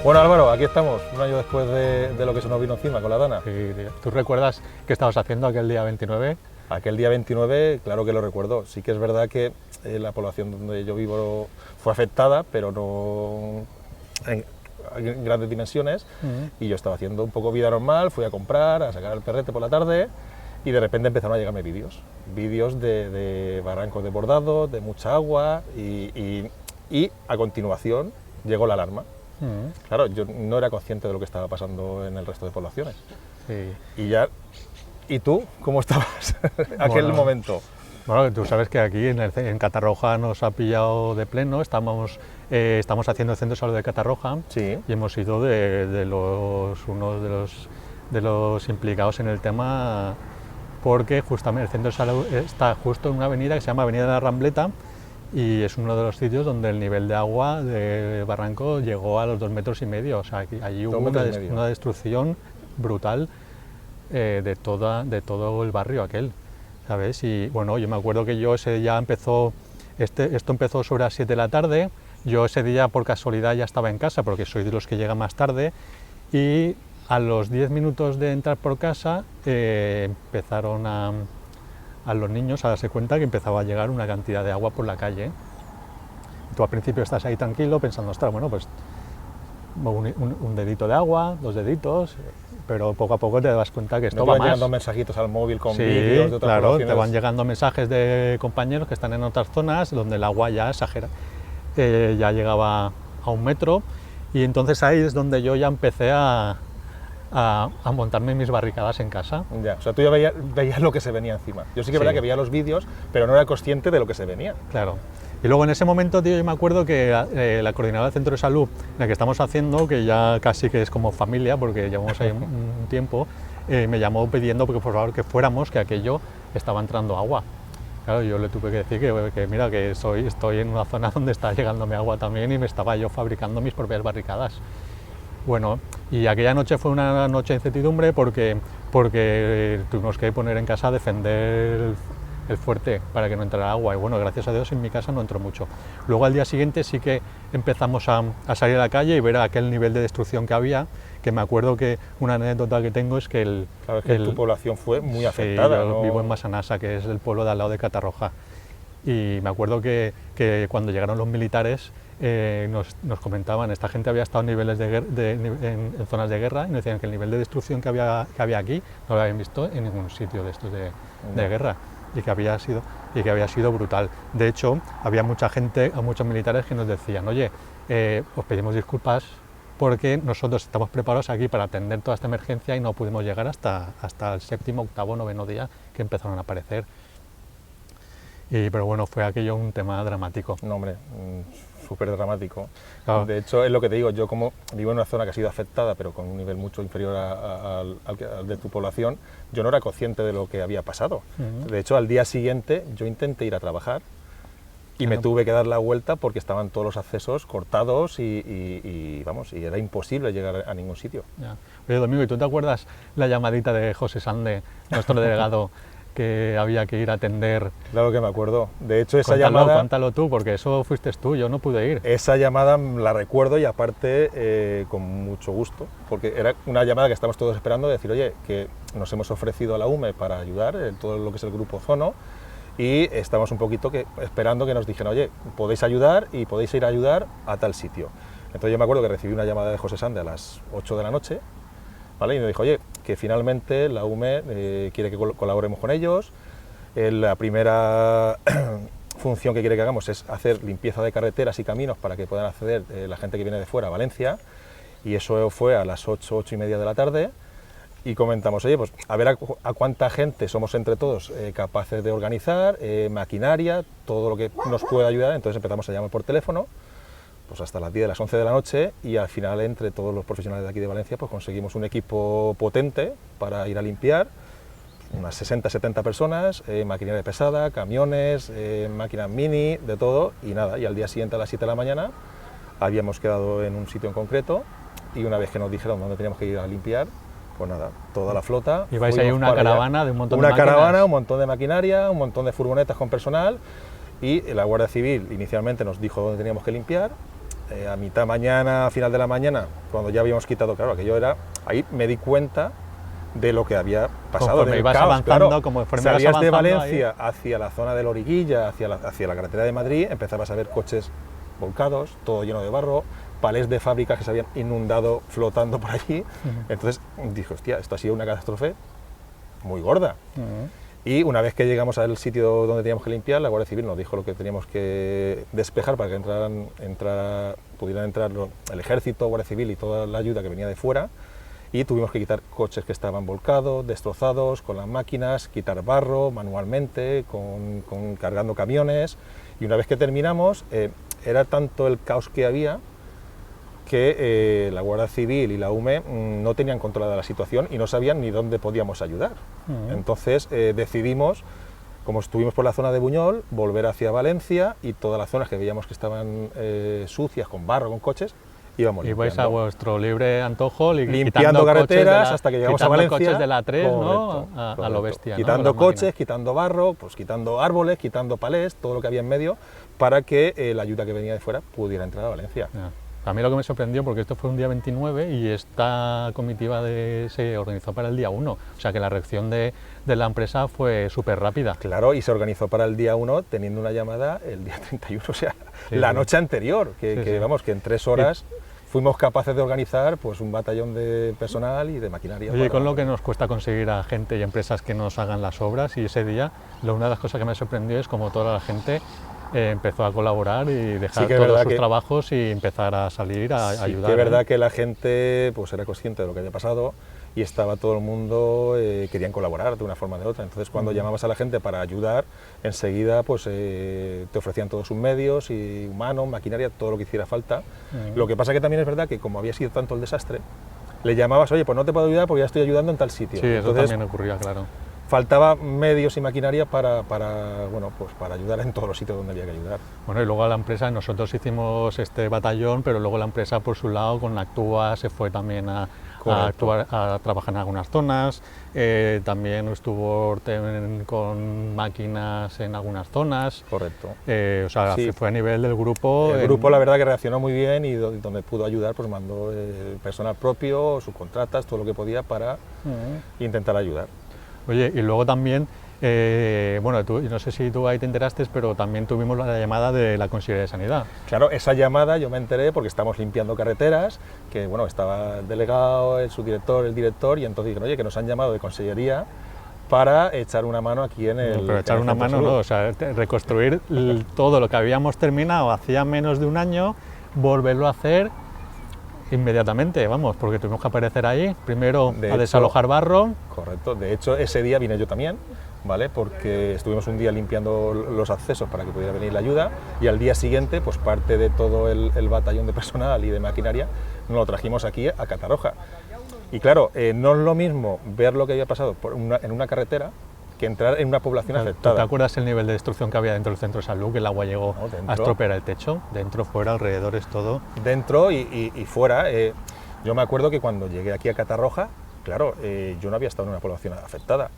Bueno, Álvaro, aquí estamos, un año después de lo que se nos vino encima con la Dana. Sí, tío. ¿Tú recuerdas qué estabas haciendo aquel día 29? Aquel día 29, claro que lo recuerdo. Sí que es verdad que la población donde yo vivo fue afectada, pero no en grandes dimensiones. Y yo estaba haciendo un poco vida normal, fui a comprar, a sacar el perrete por la tarde, y de repente empezaron a llegarme vídeos de barrancos desbordados, de mucha agua, y a continuación llegó la alarma. Claro, yo no era consciente de lo que estaba pasando en el resto de poblaciones. Sí. ¿Y tú cómo estabas aquel momento? Bueno, tú sabes que aquí en Catarroja nos ha pillado de pleno, estamos haciendo el centro de salud de Catarroja. Sí. Y hemos sido uno de los implicados en el tema, porque justamente el centro de salud está justo en una avenida que se llama Avenida de la Rambleta, y es uno de los sitios donde el nivel de agua de barranco llegó a los 2,5 metros. O sea, allí hubo una destrucción brutal de todo el barrio aquel, ¿sabes? Y bueno, yo me acuerdo que ese día esto empezó sobre las 7 de la tarde. Yo ese día por casualidad ya estaba en casa, porque soy de los que llega más tarde, y a los 10 minutos de entrar por casa empezaron a los niños a darse cuenta que empezaba a llegar una cantidad de agua por la calle. Y tú al principio estás ahí tranquilo pensando, ostras, bueno, pues un dedito de agua, 2 deditos, pero poco a poco te das cuenta que esto va más. Te van llegando mensajitos al móvil con sí, vídeos de otras claro, poblaciones. te van llegando mensajes de compañeros que están en otras zonas donde el agua ya exagera, ya llegaba a 1 metro, y entonces ahí es donde yo ya empecé a montarme mis barricadas en casa. Ya, o sea, tú ya veías lo que se venía encima. Yo sí que es verdad que veía los vídeos, pero no era consciente de lo que se venía. Claro. Y luego en ese momento, tío, yo me acuerdo que la coordinadora del centro de salud, en la que estamos haciendo, que ya casi que es como familia, porque llevamos ahí un tiempo, me llamó pidiendo que por favor que fuéramos, que aquello estaba entrando agua. Claro, yo le tuve que decir que mira, que estoy en una zona donde está llegándome agua también, y me estaba yo fabricando mis propias barricadas. Bueno, y aquella noche fue una noche de incertidumbre porque tuvimos que poner en casa a defender el fuerte para que no entrara agua, y bueno, gracias a Dios en mi casa no entró mucho. Luego al día siguiente sí que empezamos a salir a la calle y ver aquel nivel de destrucción que había, que me acuerdo que una anécdota que tengo es que tu población fue muy afectada. Sí, yo ¿no? vivo en Massanassa, que es el pueblo de al lado de Catarroja, y me acuerdo que cuando llegaron los militares nos comentaban, esta gente había estado en niveles en zonas de guerra, y nos decían que el nivel de destrucción que había aquí no lo habían visto en ningún sitio de estos de guerra, y que había sido brutal. De hecho, había muchos militares que nos decían, oye, os pedimos disculpas porque nosotros estamos preparados aquí para atender toda esta emergencia y no pudimos llegar hasta el 7º, 8º, 9º día que empezaron a aparecer. Pero bueno, fue aquello un tema dramático. No, hombre, súper dramático. Claro. De hecho, es lo que te digo, yo como vivo en una zona que ha sido afectada, pero con un nivel mucho inferior al de tu población, yo no era consciente de lo que había pasado. De hecho, al día siguiente yo intenté ir a trabajar y me tuve que dar la vuelta porque estaban todos los accesos cortados y era imposible llegar a ningún sitio. Ya. Oye, Domingo, ¿y tú te acuerdas la llamadita de José Sande, nuestro delegado, que había que ir a atender? Claro que me acuerdo. De hecho, esa llamada... Cuéntalo tú, porque eso fuiste tú, yo no pude ir. Esa llamada la recuerdo, y aparte con mucho gusto, porque era una llamada que estamos todos esperando, de decir, oye, que nos hemos ofrecido a la UME para ayudar, todo lo que es el Grupo Ozono, y estamos un poquito esperando que nos dijeran, oye, podéis ayudar y podéis ir a ayudar a tal sitio. Entonces yo me acuerdo que recibí una llamada de José Sande a las 8 de la noche, ¿vale? Y me dijo, oye, que finalmente la UME quiere que colaboremos con ellos. La primera función que quiere que hagamos es hacer limpieza de carreteras y caminos para que puedan acceder la gente que viene de fuera a Valencia, y eso fue a las 8, 8:30 de la tarde, y comentamos, oye, pues a ver a cuánta gente somos entre todos capaces de organizar, maquinaria, todo lo que nos pueda ayudar. Entonces empezamos a llamar por teléfono, pues hasta las 10, las 11 de la noche, y al final entre todos los profesionales de aquí de Valencia pues conseguimos un equipo potente para ir a limpiar, unas 60, 70 personas, maquinaria pesada, camiones, máquinas mini, de todo, y nada, y al día siguiente a las 7 de la mañana habíamos quedado en un sitio en concreto, y una vez que nos dijeron dónde teníamos que ir a limpiar, pues nada, toda la flota. Y vais a ir una caravana de un montón de máquinas. Una caravana, un montón de maquinaria, un montón de furgonetas con personal, y la Guardia Civil inicialmente nos dijo dónde teníamos que limpiar, a mitad mañana, a final de la mañana, cuando ya habíamos quitado, claro, aquello era, ahí me di cuenta de lo que había pasado, conforme del ibas caos, avanzando, claro. conforme ibas Salías de avanzando Valencia hacia la zona de la Origuilla, hacia la carretera de Madrid, empezabas a ver coches volcados, todo lleno de barro, palés de fábricas que se habían inundado flotando por allí. Entonces dije, hostia, esto ha sido una catástrofe muy gorda. Y una vez que llegamos al sitio donde teníamos que limpiar, la Guardia Civil nos dijo lo que teníamos que despejar para que pudieran entrar el Ejército, Guardia Civil y toda la ayuda que venía de fuera, y tuvimos que quitar coches que estaban volcados, destrozados, con las máquinas, quitar barro manualmente, cargando camiones, y una vez que terminamos, era tanto el caos que había que la Guardia Civil y la UME no tenían controlada la situación y no sabían ni dónde podíamos ayudar. Entonces decidimos, como estuvimos por la zona de Buñol, volver hacia Valencia, y todas las zonas que veíamos que estaban sucias, con barro, con coches, íbamos limpiando. Y vais a vuestro libre antojo, limpiando carreteras hasta que llegamos a Valencia. Coches de la 3, correcto, ¿no? A lo bestia. Quitando ¿no? coches, quitando barro, pues quitando árboles, quitando palés, todo lo que había en medio, para que la ayuda que venía de fuera pudiera entrar a Valencia. A mí lo que me sorprendió, porque esto fue un día 29 y esta comitiva se organizó para el día 1, o sea que la reacción de la empresa fue súper rápida. Claro, y se organizó para el día 1 teniendo una llamada el día 31, o sea, la noche anterior, vamos, que en 3 horas fuimos capaces de organizar pues un batallón de personal y de maquinaria. Oye, con lo que nos cuesta conseguir a gente y empresas que nos hagan las obras, y ese día, una de las cosas que me sorprendió es como toda la gente empezó a colaborar y dejar todos sus trabajos y empezar a salir a ayudar. Sí, que es verdad que la gente pues era consciente de lo que había pasado y estaba todo el mundo, querían colaborar de una forma o de otra. Entonces cuando llamabas a la gente para ayudar, enseguida pues te ofrecían todos sus medios, y humanos, maquinaria, todo lo que hiciera falta. Lo que pasa que también es verdad que como había sido tanto el desastre, le llamabas, oye, pues no te puedo ayudar porque ya estoy ayudando en tal sitio. Sí, eso también ocurría, claro. Faltaba medios y maquinaria para ayudar en todos los sitios donde había que ayudar. Bueno, y luego a la empresa, nosotros hicimos este batallón, pero luego la empresa por su lado con Actúa se fue también a trabajar en algunas zonas, también estuvo con máquinas en algunas zonas. Correcto. O sea, fue a nivel del grupo. El grupo la verdad que reaccionó muy bien, y donde pudo ayudar pues mandó personal propio, subcontratas, todo lo que podía para intentar ayudar. Oye, y luego también, bueno, no sé si tú ahí te enteraste, pero también tuvimos la llamada de la Consellería de Sanidad. Claro, esa llamada yo me enteré porque estamos limpiando carreteras, que bueno, estaba el delegado, el subdirector, el director, y entonces dijeron, oye, que nos han llamado de Consellería para echar una mano aquí en el... No, pero echar una mano no, o sea, reconstruir todo lo que habíamos terminado hacía menos de un año, volverlo a hacer inmediatamente, vamos, porque tuvimos que aparecer ahí, primero a desalojar barro. Correcto, de hecho ese día vine yo también, ¿vale? Porque estuvimos un día limpiando los accesos para que pudiera venir la ayuda, y al día siguiente, pues parte de todo el batallón de personal y de maquinaria nos lo trajimos aquí a Catarroja. Y claro, no es lo mismo ver lo que había pasado en una carretera que entrar en una población afectada. ¿Tú te acuerdas el nivel de destrucción que había dentro del centro de salud? Que el agua llegó a estropear el techo, dentro, fuera, alrededor, es todo. Dentro y fuera. Yo me acuerdo que cuando llegué aquí a Catarroja, claro, yo no había estado en una población afectada.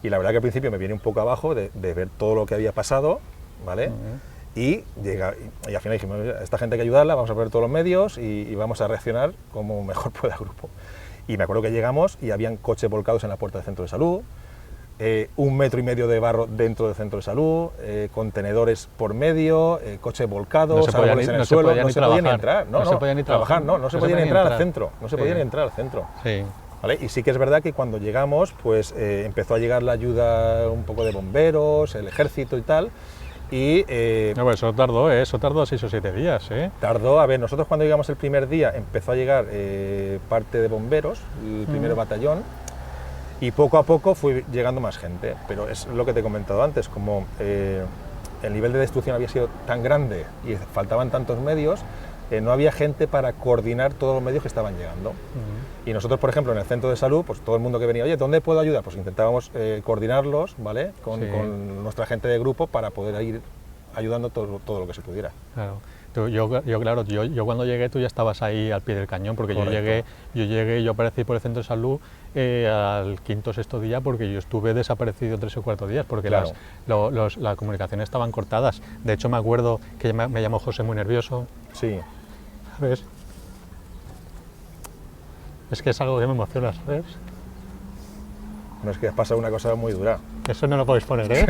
Y la verdad que al principio me viene un poco abajo de ver todo lo que había pasado, ¿vale? Y al final dijimos, a esta gente hay que ayudarla, vamos a poner todos los medios y vamos a reaccionar como mejor pueda el grupo. Y me acuerdo que llegamos y habían coches volcados en la puerta del centro de salud, 1,5 metros de barro dentro del centro de salud, contenedores por medio, coches volcados, árboles en el suelo, no se podía ni entrar, no se podía ni trabajar, no se podía ni entrar al centro, no se podía ni entrar al centro. ¿Vale? Y sí que es verdad que cuando llegamos, pues empezó a llegar la ayuda un poco de bomberos, el ejército y tal. Y, no, pues eso tardó 6 o 7 días. Tardó, a ver, nosotros cuando llegamos el primer día empezó a llegar parte de bomberos, el primer batallón, y poco a poco fue llegando más gente, pero es lo que te he comentado antes, como el nivel de destrucción había sido tan grande y faltaban tantos medios, no había gente para coordinar todos los medios que estaban llegando. Y nosotros, por ejemplo, en el centro de salud, pues todo el mundo que venía, oye, ¿dónde puedo ayudar? Pues intentábamos coordinarlos, ¿vale? Con nuestra gente de grupo para poder ir ayudando todo lo que se pudiera. Claro. Yo cuando llegué tú ya estabas ahí al pie del cañón, porque yo aparecí por el centro de salud al 5º o 6º día, porque yo estuve desaparecido 3 o 4 días, porque las comunicaciones estaban cortadas. De hecho me acuerdo que me llamó José muy nervioso. Sí. ¿sabes? Es que es algo que me emociona, ¿sabes? No es que has pasado una cosa muy dura. Eso no lo podéis poner, ¿eh?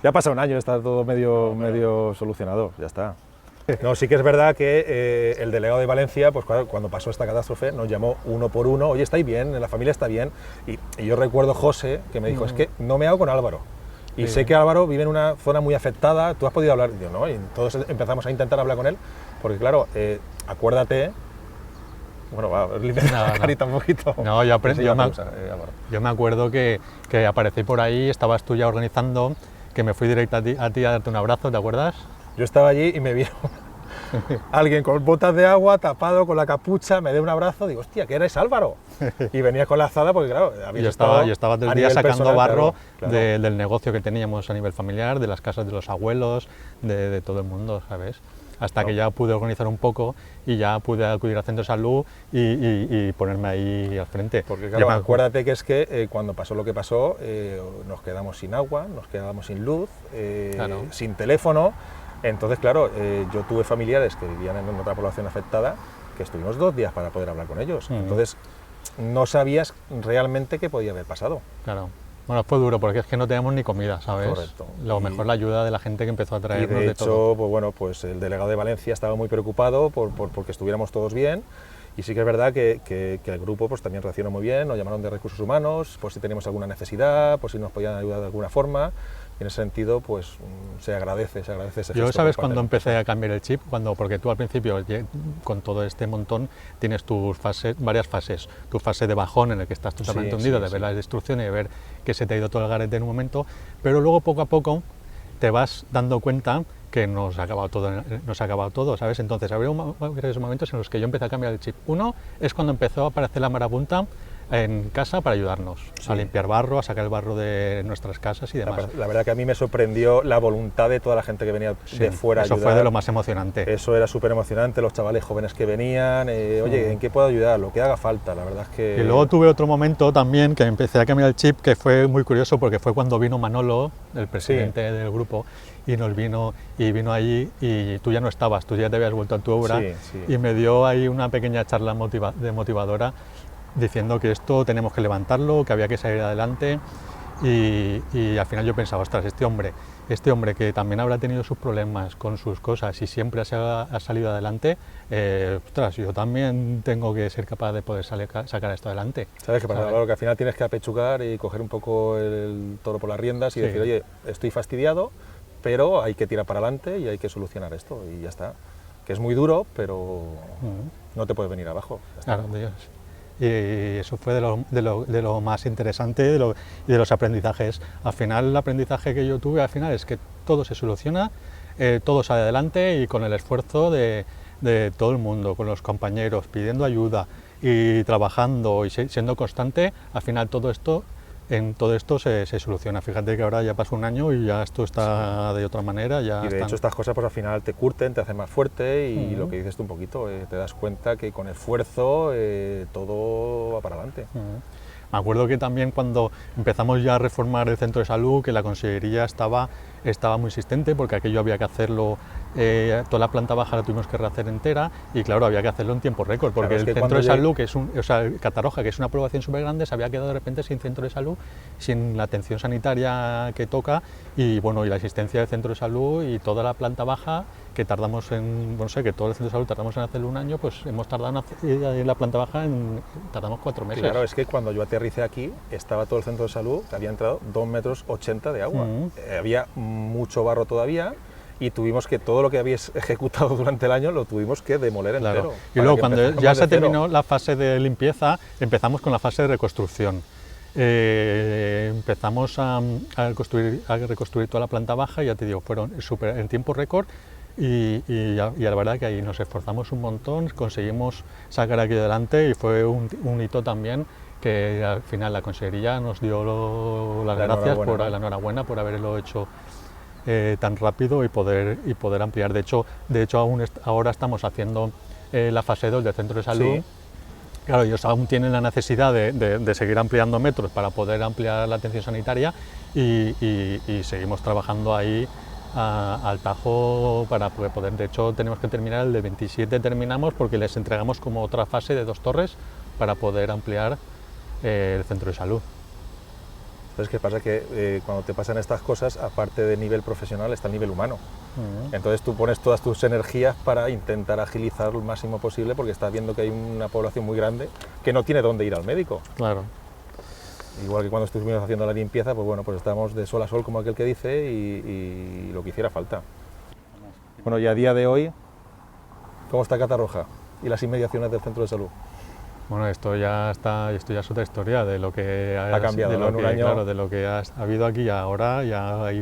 Ya ha pasado un año, está todo medio solucionado, ya está. No, sí que es verdad que el delegado de Valencia, pues cuando pasó esta catástrofe, nos llamó uno por uno, oye, ¿estáis bien? La familia está bien. Y yo recuerdo José, que me dijo, es que no me hago con Álvaro. Y sé que Álvaro vive en una zona muy afectada, ¿tú has podido hablar? Y yo, no, y todos empezamos a intentar hablar con él, porque claro, acuérdate, bueno, va, la carita un poquito. No, yo me acuerdo que aparecí por ahí, estabas tú ya organizando, que me fui directo a ti a darte un abrazo, ¿te acuerdas? Yo estaba allí y me vieron alguien con botas de agua, tapado con la capucha, me dio un abrazo, digo, hostia, ¿qué eres, Álvaro? Y venía con la azada porque, claro, yo estaba todo el día sacando barro, claro. Del negocio que teníamos a nivel familiar, de las casas de los abuelos, de todo el mundo, ¿sabes? Hasta que ya pude organizar un poco y ya pude acudir al centro de salud y ponerme ahí al frente. Porque claro, acuérdate que es que cuando pasó lo que pasó, nos quedamos sin agua, nos quedamos sin luz, claro. sin teléfono. Entonces, claro, yo tuve familiares que vivían en otra población afectada, que estuvimos 2 días para poder hablar con ellos. Entonces, no sabías realmente qué podía haber pasado. Claro. Bueno, fue duro porque es que no teníamos ni comida, ¿sabes? Correcto. Lo mejor la ayuda de la gente que empezó a traernos de de hecho, todo. pues bueno, pues el delegado de Valencia estaba muy preocupado porque estuviéramos todos bien. Y sí que es verdad que el grupo pues también reaccionó muy bien, nos llamaron de recursos humanos, por si teníamos alguna necesidad, por si nos podían ayudar de alguna forma. Y en ese sentido, pues se agradece ese gesto. Yo, ¿sabes cuando empecé a cambiar el chip? Porque tú al principio, con todo este montón, tienes varias fases. Tu fase de bajón, en el que estás totalmente hundido, de ver la destrucción y de ver que se te ha ido todo el garete en un momento, pero luego poco a poco te vas dando cuenta que nos ha acabado todo, ¿sabes? Entonces, había varios momentos en los que yo empecé a cambiar el chip. Uno es cuando empezó a aparecer la marabunta en casa para ayudarnos, a limpiar barro, a sacar el barro de nuestras casas y demás. La verdad que a mí me sorprendió la voluntad de toda la gente que venía de fuera a ayudar. Eso fue de lo más emocionante. Eso era súper emocionante, los chavales jóvenes que venían, oye, ¿en qué puedo ayudar? Lo que haga falta, la verdad es que... Y luego tuve otro momento también que empecé a cambiar el chip, que fue muy curioso porque fue cuando vino Manolo, el presidente del grupo, y vino allí y tú ya no estabas, tú ya te habías vuelto a tu obra y me dio ahí una pequeña charla motivadora diciendo que esto tenemos que levantarlo, que había que salir adelante y al final yo pensaba, ostras, este hombre que también habrá tenido sus problemas con sus cosas y siempre ha salido adelante, ostras, yo también tengo que ser capaz de poder sacar esto adelante. ¿Sabes qué pasa? Claro, que al final tienes que apechugar y coger un poco el toro por las riendas y decir, oye, estoy fastidiado, pero hay que tirar para adelante y hay que solucionar esto y ya está. Que es muy duro, pero no te puedes venir abajo. Claro, Dios. Y eso fue de lo más interesante y de los aprendizajes. Al final, el aprendizaje que yo tuve es que todo se soluciona, todo sale adelante y con el esfuerzo de todo el mundo, con los compañeros, pidiendo ayuda y trabajando y siendo constante, al final todo esto se soluciona. Fíjate que ahora ya pasó un año y ya esto está de otra manera. Y de hecho estas cosas pues al final te curten, te hacen más fuerte y lo que dices tú un poquito, te das cuenta que con esfuerzo todo va para adelante. Me acuerdo que también cuando empezamos ya a reformar el centro de salud, que la consellería estaba muy insistente porque aquello había que hacerlo, toda la planta baja la tuvimos que rehacer entera y claro, había que hacerlo en tiempo récord porque el centro de salud, que es Catarroja, que es una población súper grande, se había quedado de repente sin centro de salud, sin la atención sanitaria que toca y bueno, y la existencia del centro de salud y toda la planta baja que tardamos que todo el centro de salud tardamos en hacerlo un año, pues hemos tardado en la planta baja, tardamos 4 meses. Claro, es que cuando yo aterricé aquí, estaba todo el centro de salud, que había entrado 2,80 metros de agua. Había mucho barro todavía y tuvimos que todo lo que habéis ejecutado durante el año lo tuvimos que demoler entero. Y luego cuando ya se terminó la fase de limpieza, empezamos con la fase de reconstrucción. Empezamos a reconstruir toda la planta baja, ya te digo, fueron en tiempo récord. Y la verdad que ahí nos esforzamos un montón, conseguimos sacar aquí adelante y fue un hito también que al final la consellería nos dio las gracias la enhorabuena por haberlo hecho tan rápido y poder ampliar. De hecho ahora estamos haciendo la fase 2 del centro de salud. Sí. Claro, ellos aún tienen la necesidad de seguir ampliando metros para poder ampliar la atención sanitaria y seguimos trabajando ahí al Tajo para poder, de hecho tenemos que terminar el de 27, terminamos porque les entregamos como otra fase de 2 torres para poder ampliar el centro de salud. Entonces, ¿qué pasa? Que cuando te pasan estas cosas, aparte de nivel profesional, está el nivel humano. Entonces tú pones todas tus energías para intentar agilizar lo máximo posible porque estás viendo que hay una población muy grande que no tiene dónde ir al médico. Claro. Igual que cuando estuvimos haciendo la limpieza, pues bueno, pues estamos de sol a sol, como aquel que dice, y lo que hiciera falta. Bueno, y a día de hoy, ¿cómo está Catarroja y las inmediaciones del centro de salud? Bueno, esto ya es otra historia de lo que ha cambiado, de lo ¿no? En que, un año. claro, de lo que ha habido aquí. Ahora ya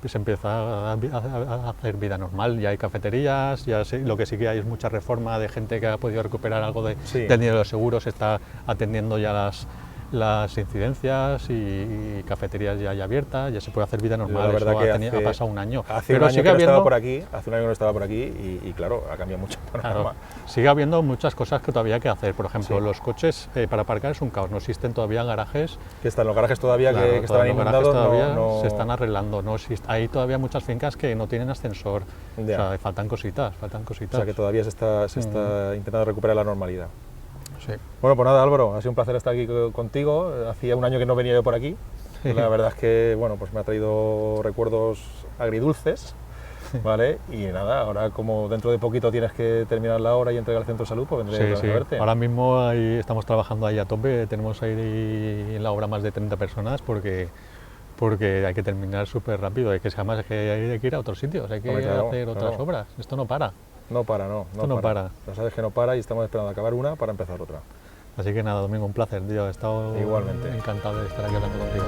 se empieza a hacer vida normal, ya hay cafeterías, lo que sí que hay es mucha reforma de gente que ha podido recuperar algo del dinero de los seguros, está atendiendo ya las incidencias y cafeterías ya abiertas, ya se puede hacer vida normal. La verdad Eso que ha pasado un año. Hace un año que no estaba por aquí, y claro, ha cambiado mucho. Claro, sigue habiendo muchas cosas que todavía hay que hacer. Por ejemplo, los coches para aparcar es un caos, no existen todavía garajes. Que están los garajes todavía, claro, que estaban inundados, todavía no se están arreglando. Hay todavía muchas fincas que no tienen ascensor. O sea, faltan cositas. O sea, que todavía se está intentando recuperar la normalidad. Sí. Bueno, pues nada, Álvaro, ha sido un placer estar aquí contigo. Hacía un año que no venía yo por aquí. La verdad es que, bueno, pues me ha traído recuerdos agridulces, ¿vale? Y nada, ahora como dentro de poquito tienes que terminar la obra y entregar el centro de salud, pues vendré a verte. Ahora mismo estamos trabajando ahí a tope, tenemos ahí en la obra más de 30 personas porque hay que terminar súper rápido, hay que ir a otros sitios, hay que hacer otras obras, esto no para. No para. Lo sabes que no para y estamos esperando a acabar una para empezar otra. Así que nada, Domingo, un placer, tío. He estado igualmente encantado de estar aquí hablando contigo.